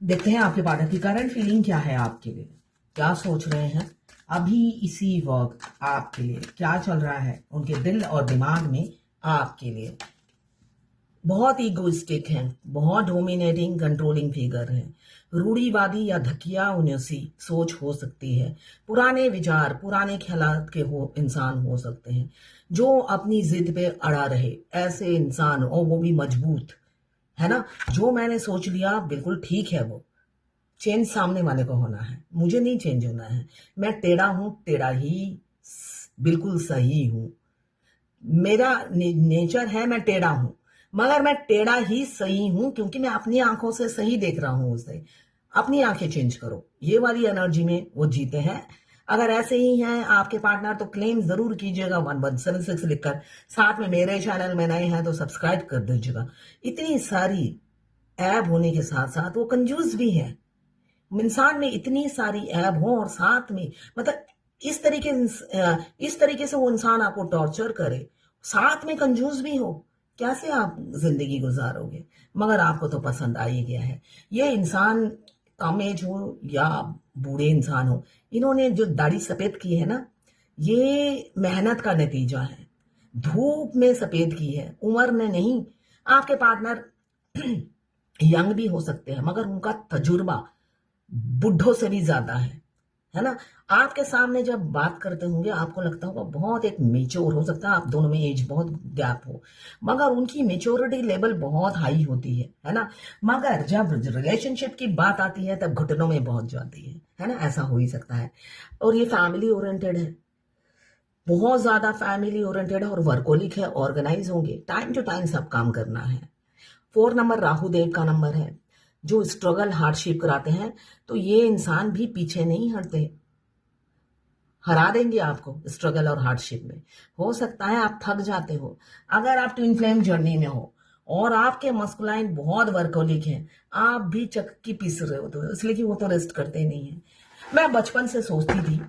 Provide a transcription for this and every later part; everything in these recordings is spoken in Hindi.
देखते हैं आपके पार्टनर की करंट फीलिंग क्या है आपके लिए, क्या सोच रहे हैं अभी इसी वक्त आपके लिए, क्या चल रहा है उनके दिल और दिमाग में आपके लिए। बहुत ईगोइस्टिक हैं, बहुत डोमिनेटिंग कंट्रोलिंग फिगर हैं, रूढ़िवादी या धकिया उन्नसी सोच हो सकती है, पुराने विचार पुराने ख्यालात के हो इंसान हो सकते हैं, जो अपनी जिद पे अड़ा रहे ऐसे इंसान, और वो भी मजबूत, है ना। जो मैंने सोच लिया बिल्कुल ठीक है, वो चेंज सामने वाले को होना है, मुझे नहीं चेंज होना है। मैं टेढ़ा हूं, टेढ़ा ही बिल्कुल सही हूं। मेरा नेचर है मैं टेढ़ा हूं, मगर मैं टेढ़ा ही सही हूं क्योंकि मैं अपनी आंखों से सही देख रहा हूं उसे। अपनी आंखें चेंज करो, ये वाली एनर्जी में वो जीते हैं। अगर ऐसे ही हैं आपके पार्टनर तो क्लेम जरूर कीजिएगा 1176 लिखकर। साथ में मेरे चैनल में नए हैं तो सब्सक्राइब कर दीजिएगा। इतनी सारी ऐब होने के साथ साथ वो कंजूस भी है। इंसान में इतनी सारी ऐब हो और साथ में मतलब इस तरीके से वो इंसान आपको टॉर्चर करे, साथ में कंजूस भी हो, कैसे आप जिंदगी गुजारोगे। मगर आपको तो पसंद आ ही गया है। ये इंसान कम एज हो या बूढ़े इंसान हो, इन्होंने जो दाढ़ी सफेद की है ना, ये मेहनत का नतीजा है। धूप में सफेद की है, उम्र ने नहीं। आपके पार्टनर यंग भी हो सकते हैं मगर उनका तजुर्बा बुढ़ों से भी ज्यादा है ना। आपके सामने जब बात करते होंगे आपको लगता होगा बहुत एक मेच्योर, हो सकता है आप दोनों में एज बहुत गैप हो, मगर उनकी मेच्योरिटी लेवल बहुत हाई होती है ना। मगर जब रिलेशनशिप की बात आती है तब घुटनों में पहुंच जाती है ना। ऐसा हो ही सकता है। और ये फैमिली ओरिएंटेड है, बहुत ज्यादा फैमिली ओरिएंटेड है और वर्कोलिक है, ऑर्गेनाइज होंगे, टाइम टू टाइम सब काम करना है। 4 नंबर राहु देव का नंबर है, जो स्ट्रगल हार्डशिप कराते हैं। तो ये इंसान भी पीछे नहीं हटते, हरा देंगे आपको स्ट्रगल और हार्डशिप में। हो सकता है आप थक जाते हो, अगर आप ट्विन फ्लेम जर्नी में हो और आपके मस्कुलाइन बहुत वर्कोलिक हैं, आप भी चक्की पीस रहे हो, तो इसलिए कि वो तो रेस्ट करते नहीं है। मैं बचपन से सोचती थी,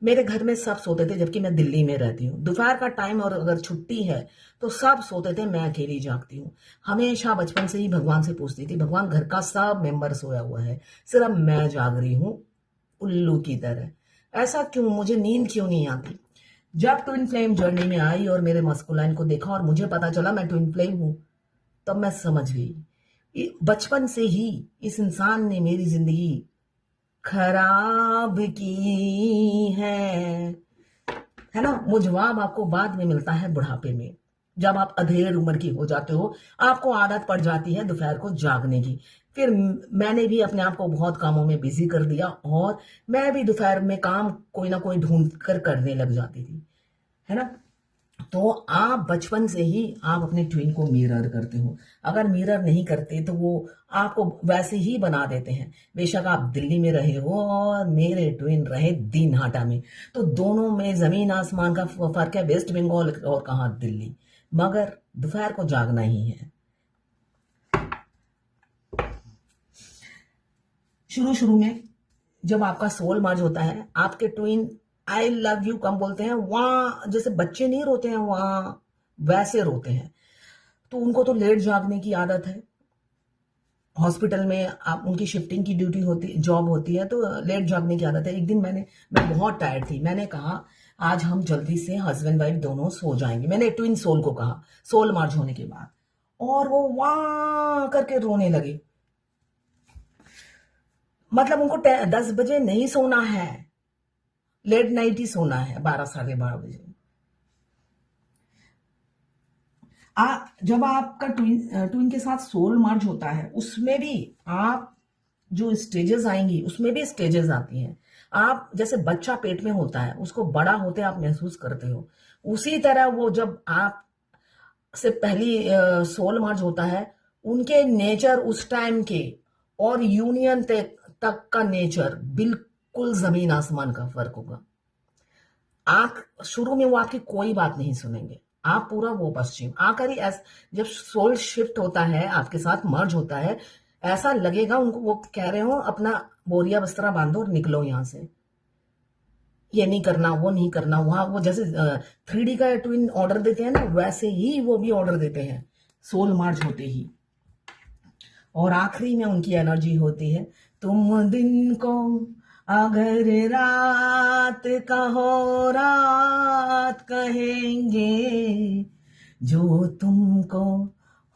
मेरे घर में सब सोते थे जबकि मैं दिल्ली में रहती हूँ। दोपहर का टाइम और अगर छुट्टी है तो सब सोते थे, मैं अकेली जागती हूँ। हमेशा बचपन से ही भगवान से पूछती थी, भगवान घर का सब मेंबर सोया हुआ है, सिर्फ मैं जाग रही हूँ उल्लू की तरह, ऐसा क्यों, मुझे नींद क्यों नहीं आती। जब ट्विन फ्लेम जर्नी में आई और मेरे मस्कुलाइन को देखा और मुझे पता चला मैं ट्विन फ्लेम हूं, तब मैं समझ गई बचपन से ही इस इंसान ने मेरी जिंदगी खराब की है ना। वो जवाब आपको बाद में मिलता है बुढ़ापे में, जब आप अधेड़ उम्र की हो जाते हो, आपको आदत पड़ जाती है दोपहर को जागने की। फिर मैंने भी अपने आप को बहुत कामों में बिजी कर दिया और मैं भी दोपहर में काम कोई ना कोई ढूंढ कर करने लग जाती थी, है ना। तो आप बचपन से ही आप अपने ट्विन को मिरर करते हो। अगर मिरर नहीं करते तो वो आपको वैसे ही बना देते हैं। बेशक आप दिल्ली में रहे हो और मेरे ट्विन रहे दीनहाटा में, तो दोनों में जमीन आसमान का फर्क है, वेस्ट बंगाल और कहाँ दिल्ली। मगर दोपहर को जागना ही है। शुरू शुरू में जब आपका सोल मर्ज होता है, आपके twin I love you come बोलते हैं, वहां जैसे बच्चे नहीं रोते हैं वहां वैसे रोते हैं। तो उनको तो लेट जागने की आदत है। हॉस्पिटल में आप उनकी शिफ्टिंग की ड्यूटी होती, जॉब होती है, तो लेट जागने की आदत है। एक दिन मैं बहुत टायर्ड थी, मैंने कहा आज हम जल्दी से हस्बैंड वाइफ दोनों सो जाएंगे, मैंने ट्विन सोल को कहा, सोल मर्ज होने के बाद। और वो वहां करके रोने लगे। मतलब उनको 10 बजे नहीं सोना है, लेट नाइट ही सोना है, 12 साढ़े 12 बजे। जब आपका ट्विन के साथ सोल मर्ज होता है, उसमें भी आप जो स्टेजेस आएंगी उसमें भी स्टेजेस आती हैं। आप जैसे बच्चा पेट में होता है, उसको बड़ा होते आप महसूस करते हो, उसी तरह वो जब आप से पहली सोल मर्ज होता है, उनके नेचर उस टाइम के और यूनियन तक का नेचर बिल्कुल जमीन आसमान का फर्क होगा। आप शुरू में वो आपकी कोई बात नहीं सुनेंगे, आप पूरा वो पश्चिम आकर ही जब सोल शिफ्ट होता है आपके साथ मर्ज होता है, ऐसा लगेगा उनको वो कह रहे हो अपना बोरिया बस्तरा बांधो और निकलो यहां से, ये नहीं करना वो नहीं करना। वहां वो जैसे 3D का ट्विन ऑर्डर देते हैं ना, वैसे ही वो भी ऑर्डर देते हैं सोल मर्ज होते ही। और आखिरी में उनकी एनर्जी होती है, तुम दिन को अगर रात कहो रात कहेंगे, जो तुमको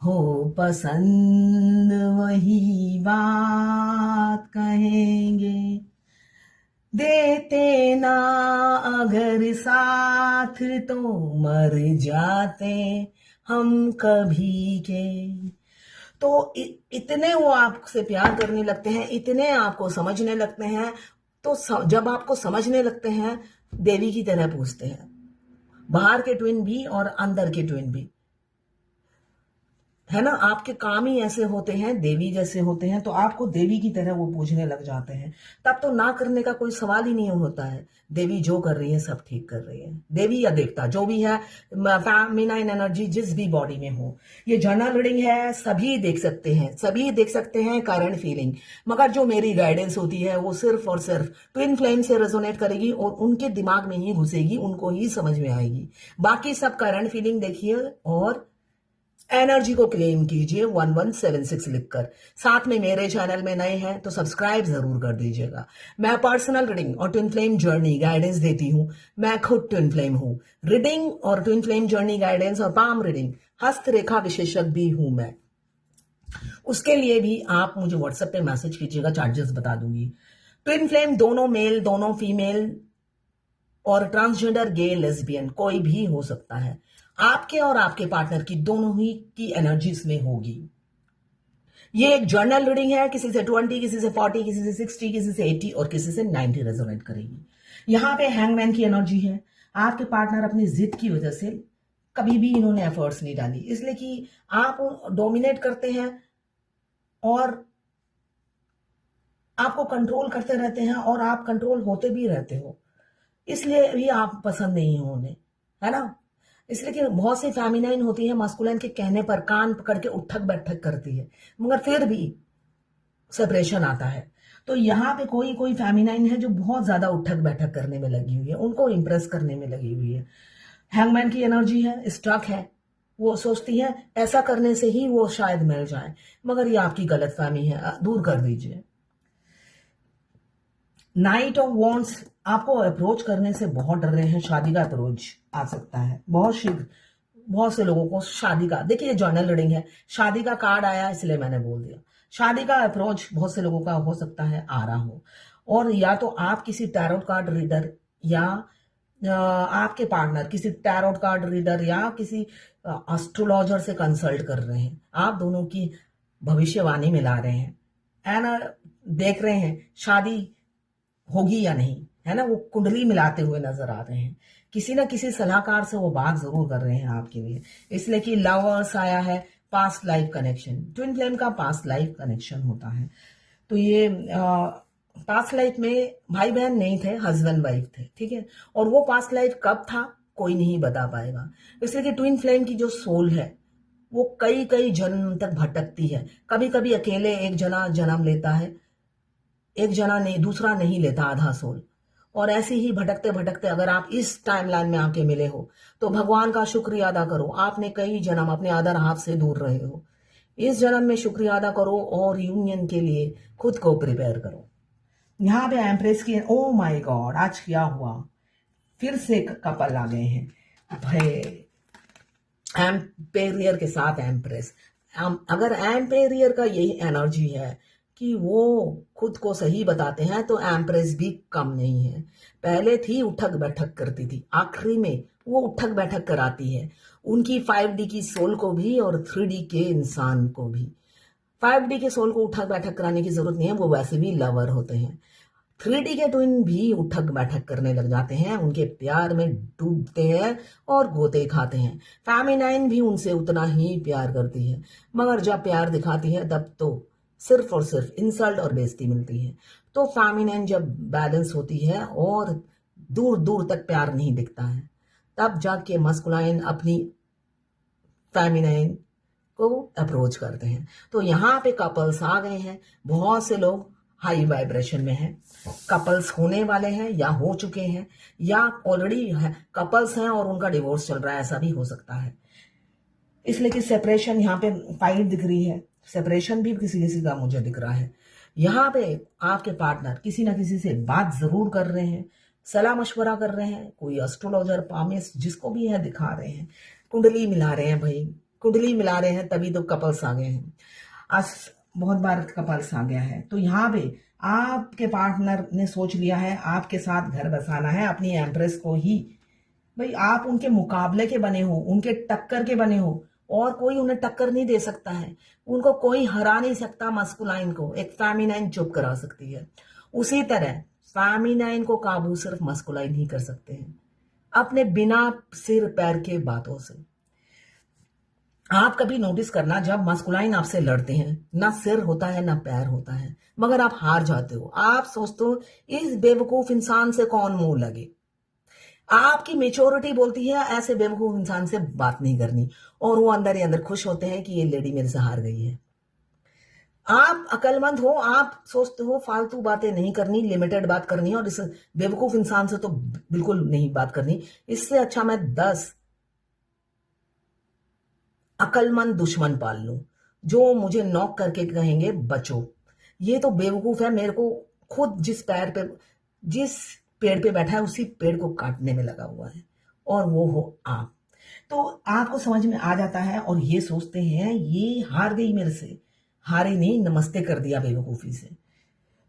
हो पसंद वही बात कहेंगे, देते ना अगर साथ तो मर जाते हम कभी के। तो इतने वो आपसे प्यार करने लगते हैं, इतने आपको समझने लगते हैं। तो जब आपको समझने लगते हैं, देवी की तरह पूछते हैं, बाहर के ट्विन भी और अंदर के ट्विन भी, है ना। आपके काम ही ऐसे होते हैं, देवी जैसे होते हैं, तो आपको देवी की तरह वो पूछने लग जाते हैं। तब तो ना करने का कोई सवाल ही नहीं होता है। देवी जो कर रही है सब ठीक कर रही है, देवी या देवता जो भी है, फेमिनाइन एनर्जी जिस भी बॉडी में हो। ये जर्नल रीडिंग है, सभी देख सकते हैं, सभी देख सकते हैं करंट फीलिंग। मगर जो मेरी गाइडेंस होती है वो सिर्फ और सिर्फ ट्विन फ्लेम से रेजोनेट करेगी और उनके दिमाग में ही घुसेगी, उनको ही समझ में आएगी। बाकी सब करंट फीलिंग देखिए और एनर्जी को क्लेम कीजिए 1176 लिखकर। साथ में मेरे चैनल में नए हैं तो सब्सक्राइब जरूर कर दीजिएगा। मैं पर्सनल रीडिंग और ट्विन फ्लेम जर्नी गाइडेंस देती हूँ। मैं खुद ट्विन फ्लेम हूँ। रीडिंग और ट्विन फ्लेम जर्नी गाइडेंस और पाम रीडिंग हस्तरेखा विशेषज्ञ भी हूं मैं। उसके लिए भी आप मुझे व्हाट्सएप पे मैसेज कीजिएगा, चार्जेस बता दूंगी। ट्विन फ्लेम दोनों मेल, दोनों फीमेल और ट्रांसजेंडर, गे, लेस्बियन कोई भी हो सकता है। आपके और आपके पार्टनर की दोनों ही की एनर्जी इसमें होगी। ये एक जर्नल रीडिंग है, किसी से 20, किसी से 40, किसी से 60, किसी से 80 और किसी से 90 रेजोनेट करेगी। यहां पे हैंगमैन की एनर्जी है। आपके पार्टनर अपनी जिद की वजह से कभी भी इन्होंने एफर्ट्स नहीं डाली, इसलिए कि आप डोमिनेट करते हैं और आपको कंट्रोल करते रहते हैं और आप कंट्रोल होते भी रहते हो, इसलिए भी आप पसंद नहीं हो उन्हें, है ना। इसलिए कि बहुत सी फेमिनाइन होती है, मास्कुलाइन के कहने पर कान पकड़ के उठक बैठक करती है, मगर फिर भी सेपरेशन आता है। तो यहाँ पे कोई कोई फेमिनाइन है जो बहुत ज्यादा उठक बैठक करने में लगी हुई है, उनको इंप्रेस करने में लगी हुई है। हैंगमैन की एनर्जी है, स्टक है, वो सोचती है ऐसा करने से ही वो शायद मिल जाए, मगर ये आपकी गलतफहमी है, दूर कर दीजिए। नाइट ऑफ वॉन्ड्स, आपको अप्रोच करने से बहुत डर रहे हैं, शादी का अप्रोच आ सकता है बहुत शीघ्र। बहुत से लोगों को शादी का, देखिए जर्नल रीडिंग है, शादी का कार्ड आया इसलिए मैंने बोल दिया। शादी का अप्रोच बहुत से लोगों का हो सकता है आ रहा हो, और या तो आप किसी टैरोट कार्ड रीडर या आपके पार्टनर किसी टैरोट कार्ड रीडर या किसी एस्ट्रोलॉजर से कंसल्ट कर रहे हैं। आप दोनों की भविष्यवाणी मिला रहे हैं एंड देख रहे हैं शादी होगी या नहीं, है ना। वो कुंडली मिलाते हुए नजर आ रहे हैं, किसी ना किसी सलाहकार से वो बात जरूर कर रहे हैं आपके लिए, इसलिए कि लवर्स आया है, past life connection. Twin flame का पास्ट लाइफ कनेक्शन होता है। तो ये पास्ट लाइफ में भाई बहन नहीं थे, हस्बैंड वाइफ थे, ठीक है। और वो पास्ट लाइफ कब था कोई नहीं बता पाएगा, इसलिए कि ट्विन फ्लेम की जो सोल है वो कई कई जन्म तक भटकती है। कभी कभी अकेले एक जना जन्म लेता है, एक जना नहीं, दूसरा नहीं लेता आधा सोल। और ऐसे ही भटकते भटकते अगर आप इस टाइमलाइन में आके मिले हो तो भगवान का शुक्रिया अदा करो, आपने कई जन्म अपने अदर हाफ से दूर रहे हो। इस जन्म में शुक्रिया अदा करो और यूनियन के लिए खुद को प्रिपेयर करो। यहाँ पे एम्प्रेस की, ओ माय गॉड आज क्या हुआ, फिर से कपल आ गए हैं भाई, एम्पेरियर के साथ एम्प्रेस। अगर एम्पेरियर का यही एनर्जी है कि वो खुद को सही बताते हैं तो एम्प्रेस भी कम नहीं है। पहले थी उठक बैठक करती थी, आखिरी में वो उठक बैठक कराती है उनकी 5D की सोल को भी और 3D के इंसान को भी। 5D के सोल को उठक बैठक कराने की जरूरत नहीं है, वो वैसे भी लवर होते हैं। 3D के ट्विन भी उठक बैठक करने लग जाते हैं, उनके प्यार में डूबते हैं और गोते खाते हैं। फेमिनाइन भी उनसे उतना ही प्यार करती है, मगर जब प्यार दिखाती है तब तो सिर्फ और सिर्फ इंसल्ट और बेइज्जती मिलती है। तो फेमिनाइन जब बैलेंस होती है और दूर दूर तक प्यार नहीं दिखता है, तब जाके मस्कुलाइन अपनी फेमिनाइन को अप्रोच करते हैं। तो यहाँ पे कपल्स आ गए हैं, बहुत से लोग हाई वाइब्रेशन में हैं, कपल्स होने वाले हैं या हो चुके हैं या ऑलरेडी कपल्स हैं और उनका डिवोर्स चल रहा है, ऐसा भी हो सकता है। इसलिए कि सेपरेशन यहाँ पे फाइट दिख रही है, सेपरेशन भी किसी किसी का मुझे दिख रहा है। यहाँ पे आपके पार्टनर किसी ना किसी से बात जरूर कर रहे हैं, सलाह मशवरा कर रहे हैं, कोई एस्ट्रोलॉजर पामिस्ट जिसको भी है दिखा रहे हैं, कुंडली मिला रहे हैं भाई, कुंडली मिला रहे हैं, तभी तो कपल्स आ गए हैं। आज बहुत बार कपल्स आ गया है। तो यहाँ पे आपके पार्टनर ने सोच लिया है आपके साथ घर बसाना है, अपनी एम्प्रेस को ही। भाई आप उनके मुकाबले के बने हो, उनके टक्कर के बने हो, और कोई उन्हें टक्कर नहीं दे सकता है। उनको कोई हरा नहीं सकता। मस्कुलाइन को एक फेमिनाइन चुप करा सकती है, उसी तरह फेमिनाइन को काबू सिर्फ मस्कुलाइन ही कर सकते हैं, अपने बिना सिर पैर के बातों से। आप कभी नोटिस करना, जब मस्कुलाइन आपसे लड़ते हैं, ना सिर होता है ना पैर होता है, मगर आप हार जाते हो। आप सोचते हो इस बेवकूफ इंसान से कौन मुंह लगे। आपकी मेच्योरिटी बोलती है ऐसे बेवकूफ इंसान से बात नहीं करनी, और वो अंदर ही अंदर खुश होते हैं कि ये लेडी मेरे से हार गई है। आप अकलमंद हो, आप सोचते हो फालतू बातें नहीं करनी, लिमिटेड बात करनी है, और इस बेवकूफ इंसान से तो बिल्कुल नहीं बात करनी। इससे अच्छा मैं 10 अकलमंद दुश्मन पाल लूं जो मुझे नॉक करके कहेंगे बचो। ये तो बेवकूफ है, मेरे को खुद जिस पेड़ पे बैठा है उसी पेड़ को काटने में लगा हुआ है, और वो हो आप। तो आपको समझ में आ जाता है, और ये सोचते हैं ये हार गई मेरे से। हारे नहीं, नमस्ते कर दिया बेवकूफी से।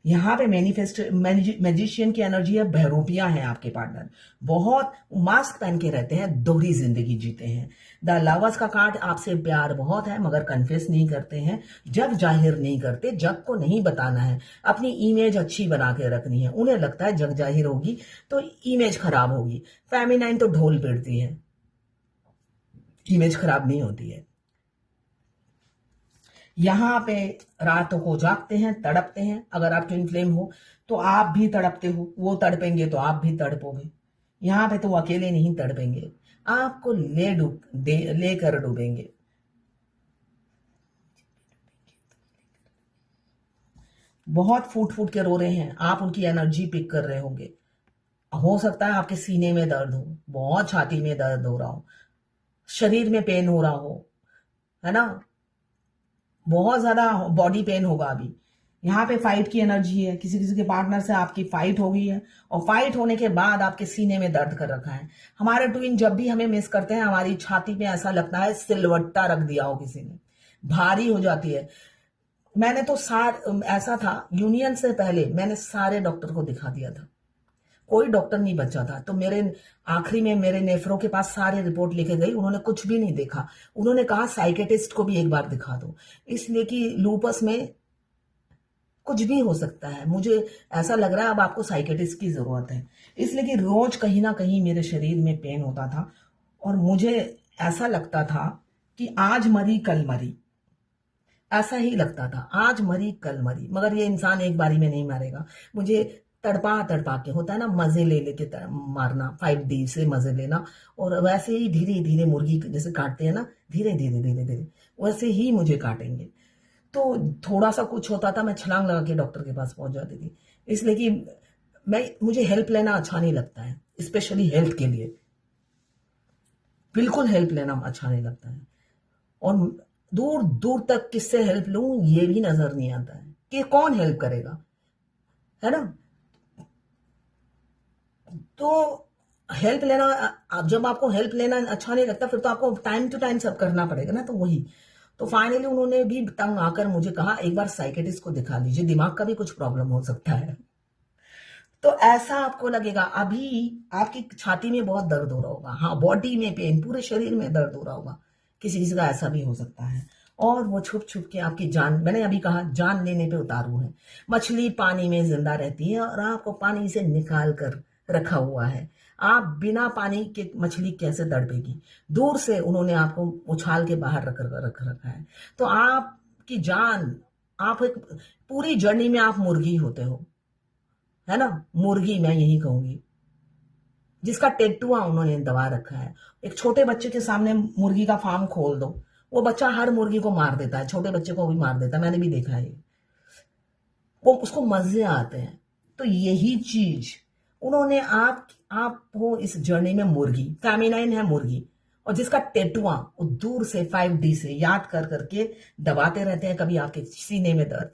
यहाँ पे मैजिशियन की एनर्जी है, बहरूपियां हैं आपके पार्टनर, बहुत मास्क पहन के रहते हैं, दोहरी जिंदगी जीते हैं। द लवर्स का कार्ड, आपसे प्यार बहुत है मगर कन्फेस नहीं करते हैं, जग जाहिर नहीं करते, जग को नहीं बताना है, अपनी इमेज अच्छी बना के रखनी है। उन्हें लगता है जग जाहिर होगी तो इमेज खराब होगी। फेमिनाइन तो ढोल पीटती है, इमेज खराब नहीं होती है। यहाँ पे रातों को जागते हैं, तड़पते हैं। अगर आप ट्विन फ्लेम हो तो आप भी तड़पते हो, वो तड़पेंगे तो आप भी तड़पोगे। यहाँ पे तो वो अकेले नहीं तड़पेंगे, आपको लेकर डूबेंगे। बहुत फूट फूट के रो रहे हैं, आप उनकी एनर्जी पिक कर रहे होंगे। हो सकता है आपके सीने में दर्द हो, बहुत छाती में दर्द हो रहा हो, शरीर में पेन हो रहा हो, है ना, बहुत ज्यादा बॉडी पेन होगा अभी। यहाँ पे फाइट की एनर्जी है, किसी किसी के पार्टनर से आपकी फाइट हो गई है, और फाइट होने के बाद आपके सीने में दर्द कर रखा है। हमारे ट्विन जब भी हमें मिस करते हैं, हमारी छाती में ऐसा लगता है सिलवट्टा रख दिया हो किसी ने, भारी हो जाती है। मैंने तो ऐसा था, यूनियन से पहले मैंने सारे डॉक्टर को दिखा दिया था, कोई डॉक्टर नहीं बचा था। तो मेरे आखिरी में मेरे नेफ्रो के पास सारे रिपोर्ट लेके गई, उन्होंने कुछ भी नहीं देखा। उन्होंने कहा साइकेटिस्ट को भी एक बार दिखा दो, इसलिए कि लूपस में कुछ भी हो सकता है। मुझे ऐसा लग रहा है अब आपको साइकेटिस्ट की जरूरत है, इसलिए कि रोज कहीं ना कहीं मेरे शरीर में पेन होता था, और मुझे ऐसा लगता था कि आज मरी कल मरी, ऐसा ही लगता था, आज मरी कल मरी। मगर ये इंसान एक बारी में नहीं मारेगा, मुझे तड़पा तड़पा के, होता है ना मजे ले लेके मारना, 5D से मजे लेना। और वैसे ही धीरे धीरे मुर्गी जैसे काटते हैं ना, धीरे धीरे धीरे धीरे वैसे ही मुझे काटेंगे। तो थोड़ा सा कुछ होता था, मैं छलांग लगा के डॉक्टर के पास पहुंच जाती थी, इसलिए कि मुझे हेल्प लेना अच्छा नहीं लगता है, स्पेशली हेल्थ के लिए बिल्कुल हेल्प लेना अच्छा नहीं लगता है। और दूर दूर तक किससे हेल्प लूं ये भी नजर नहीं आता है कि कौन हेल्प करेगा, है ना। तो हेल्प लेना, जब आपको हेल्प लेना अच्छा नहीं लगता, फिर तो आपको टाइम टू टाइम सब करना पड़ेगा ना, तो वही। तो फाइनली उन्होंने भी तंग आकर मुझे कहा एक बार साइकेटिस्ट को दिखा लीजिए, दिमाग का भी कुछ प्रॉब्लम हो सकता है। तो ऐसा आपको लगेगा, अभी आपकी छाती में बहुत दर्द हो रहा होगा, हाँ, बॉडी में पेन, पूरे शरीर में दर्द हो रहा होगा, किसी किसी का ऐसा भी हो सकता है। और वो छुप छुप के आपकी जान, मैंने अभी कहा जान लेने पे उतारू है। मछली पानी में जिंदा रहती है और आपको पानी से निकाल कर रखा हुआ है। आप बिना पानी के मछली कैसे तड़पेगी। दूर से उन्होंने आपको उछाल के बाहर रख रखा है। तो आपकी जान, आप एक पूरी जर्नी में आप मुर्गी होते हो, है ना, मुर्गी मैं यही कहूंगी, जिसका टेटुआ उन्होंने दबा रखा है। एक छोटे बच्चे के सामने मुर्गी का फार्म खोल दो, वो बच्चा हर मुर्गी को मार देता है, छोटे बच्चे को भी मार देता है, मैंने भी देखा है। वो उसको मजे आते हैं। तो यही चीज उन्होंने आप हो इस जर्नी में, मुर्गी फेमिनाइन है मुर्गी, और जिसका टेटुआ वो दूर से 5D से याद कर करके दबाते रहते हैं कभी आपके सीने में दर्द।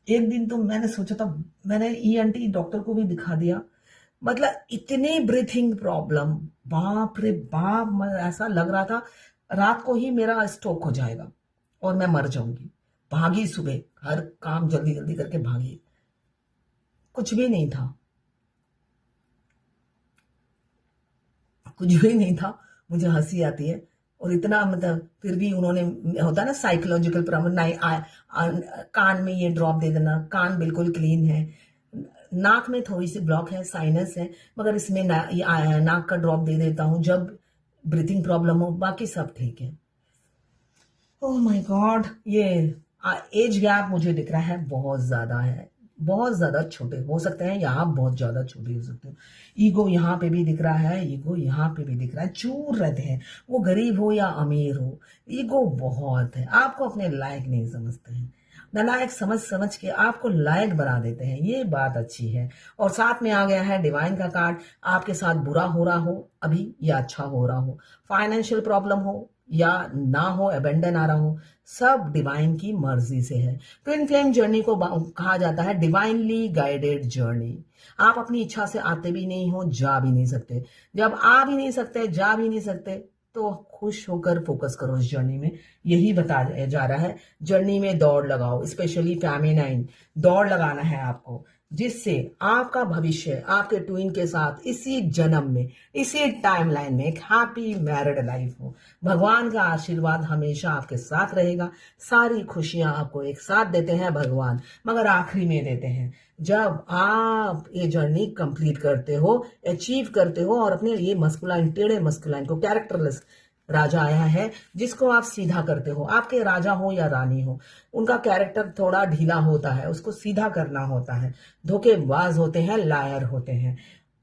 एक दिन तो मैंने सोचा था, मैंने ENT डॉक्टर को भी दिखा दिया, मतलब इतनी ब्रीथिंग प्रॉब्लम, बाप रे बाप, ऐसा लग रहा था रात को ही मेरा स्ट्रोक हो जाएगा और मैं मर जाऊंगी। भागी सुबह, हर काम जल्दी जल्दी करके भागी, कुछ भी नहीं था, कुछ भी नहीं था। मुझे हंसी आती है, और इतना मतलब फिर भी उन्होंने, होता है ना साइकोलॉजिकल प्रॉब्लम, नहीं कान में ये ड्रॉप दे देना, कान बिल्कुल क्लीन है, नाक में थोड़ी सी ब्लॉक है, साइनस है, मगर इसमें नाक का ड्रॉप दे देता हूँ जब ब्रीथिंग प्रॉब्लम हो, बाकी सब ठीक है। ओह माय गॉड, ये एज गैप मुझे दिख रहा है बहुत ज्यादा है, बहुत ज्यादा छोटे हो सकते हैं, यहाँ बहुत ज्यादा छोटे हो सकते हो। ईगो यहाँ पे भी दिख रहा है, ईगो यहाँ पे भी दिख रहा है, चूर रहते हैं, वो गरीब हो या अमीर हो, ईगो बहुत है, आपको अपने लायक नहीं समझते हैं, नालायक समझ समझ के आपको लायक बना देते हैं, ये बात अच्छी है। और साथ में आ गया है डिवाइन का कार्ड, आपके साथ बुरा हो रहा हो अभी या अच्छा हो रहा हो, फाइनेंशियल प्रॉब्लम हो या ना हो, अबेंडन आ रहा हो, सब डिवाइन की मर्जी से है। ट्विन फ्लेम जर्नी को कहा जाता है डिवाइनली गाइडेड जर्नी। आप अपनी इच्छा से आते भी नहीं हो, जा भी नहीं सकते, जब आ भी नहीं सकते, जा भी नहीं सकते, तो खुश होकर फोकस करो इस जर्नी में, यही बताया जा रहा है। जर्नी में दौड़ लगाओ, स्पेशली फेमिनाइन दौड़ लगाना है आपको, जिससे आपका भविष्य आपके ट्विन के साथ इसी जन्म में, इसी टाइमलाइन में एक हैप्पी मैरिड लाइफ हो। भगवान का आशीर्वाद हमेशा आपके साथ रहेगा, सारी खुशियां आपको एक साथ देते हैं भगवान, मगर आखिरी में देते हैं जब आप ये जर्नी कंप्लीट करते हो, अचीव करते हो, और अपने ये मस्कुलाइन, टेढ़े मस्कुलाइन को, कैरेक्टरलेस राजा आया है जिसको आप सीधा करते हो, आपके राजा हो या रानी हो, उनका कैरेक्टर थोड़ा ढीला होता है, उसको सीधा करना होता है, धोखेबाज होते हैं, लायर होते हैं,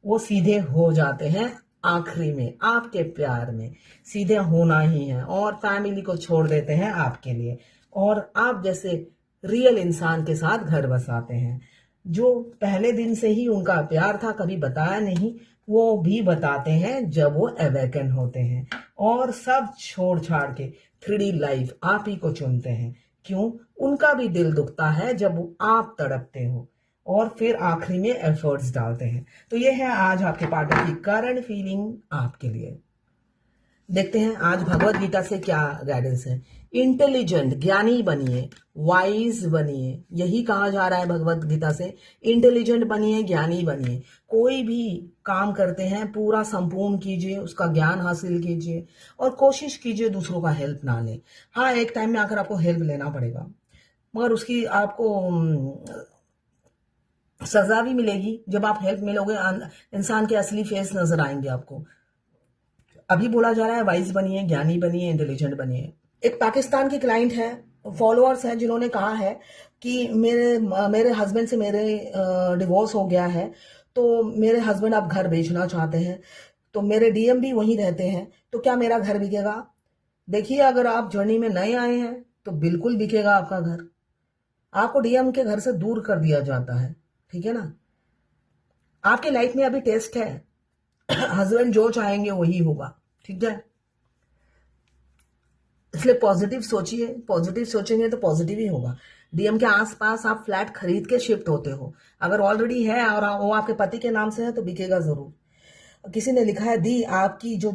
वो सीधे हो जाते हैं आखिरी में, आपके प्यार में सीधे होना ही है, और फैमिली को छोड़ देते हैं आपके लिए, और आप जैसे रियल इंसान के साथ घर बसाते हैं, जो पहले दिन से ही उनका प्यार था, कभी बताया नहीं, वो भी बताते हैं जब वो अवेकन होते हैं, और सब छोड़ छाड़ के 3D लाइफ आप ही को चुनते हैं। क्यों? उनका भी दिल दुखता है जब आप तड़पते हो, और फिर आखिरी में एफर्ट्स डालते हैं। तो ये है आज आपके पार्टनर की करंट फीलिंग आपके लिए। देखते हैं आज भगवत गीता से क्या गाइडेंस है। इंटेलिजेंट, ज्ञानी बनिए, वाइज बनिए, यही कहा जा रहा है भगवत गीता से। इंटेलिजेंट बनिए, ज्ञानी बनिए, कोई भी काम करते हैं पूरा संपूर्ण कीजिए, उसका ज्ञान हासिल कीजिए, और कोशिश कीजिए दूसरों का हेल्प ना लें। हाँ, एक टाइम में आकर आपको हेल्प लेना पड़ेगा, मगर उसकी आपको सजा भी मिलेगी। जब आप हेल्प मिलोगे, इंसान के असली फेस नजर आएंगे आपको। अभी बोला जा रहा है वाइज बनिए, ज्ञानी बनिए, इंटेलिजेंट बनिए। एक पाकिस्तान की क्लाइंट है, फॉलोअर्स हैं, जिन्होंने कहा है कि मेरे हस्बैंड से मेरे डिवोर्स हो गया है, तो मेरे हस्बैंड अब घर बेचना चाहते हैं, तो मेरे DM भी वहीं रहते हैं, तो क्या मेरा घर बिकेगा? देखिए, अगर आप जर्नी में नए आए हैं तो बिल्कुल बिकेगा आपका घर। आपको DM के घर से दूर कर दिया जाता है, ठीक है ना। आपके लाइफ में अभी टेस्ट है, हस्बैंड जो चाहेंगे वही होगा, ठीक है। इसलिए पॉजिटिव सोचिए, पॉजिटिव सोचेंगे तो पॉजिटिव ही होगा। DM के आसपास आप फ्लैट खरीद के शिफ्ट होते हो, अगर ऑलरेडी है और वो आपके पति के नाम से है तो बिकेगा जरूर। किसी ने लिखा है, दी आपकी जो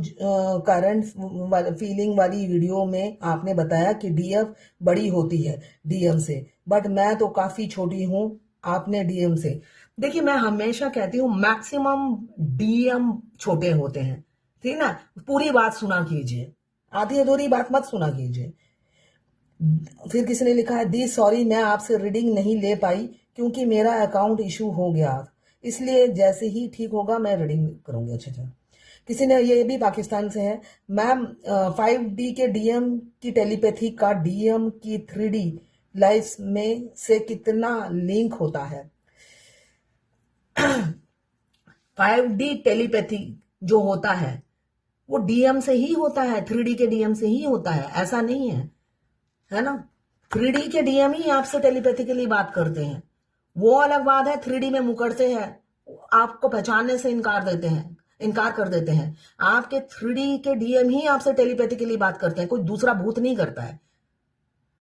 करंट फीलिंग वाली वीडियो में आपने बताया कि DF बड़ी होती है DM से, बट मैं तो काफी छोटी हूँ आपने DM से। देखिए, मैं हमेशा कहती हूँ मैक्सिमम DM छोटे होते हैं, ठीक ना। पूरी बात सुना कीजिए, आधी अधूरी बात मत सुना कीजिए। फिर किसी ने लिखा है, दी सॉरी मैं आपसे रीडिंग नहीं ले पाई क्योंकि मेरा अकाउंट इशू हो गया, इसलिए जैसे ही ठीक होगा मैं रीडिंग करूंगी। अच्छा। किसी ने, ये भी पाकिस्तान से है, मैम 5D के DM की टेलीपैथी का DM की 3D लाइफ में से कितना लिंक होता है? 5D टेलीपैथी जो होता है वो DM से ही होता है, 3D के DM से ही होता है, ऐसा नहीं है ना। 3D के DM ही आपसे टेलीपैथिकली बात करते हैं, वो अलग बात है 3D में मुकरते हैं, आपको पहचानने से इनकार देते हैं, इनकार कर देते हैं। आपके 3D के डीएम ही आपसे टेलीपैथिकली बात करते हैं, कोई दूसरा भूत नहीं करता है।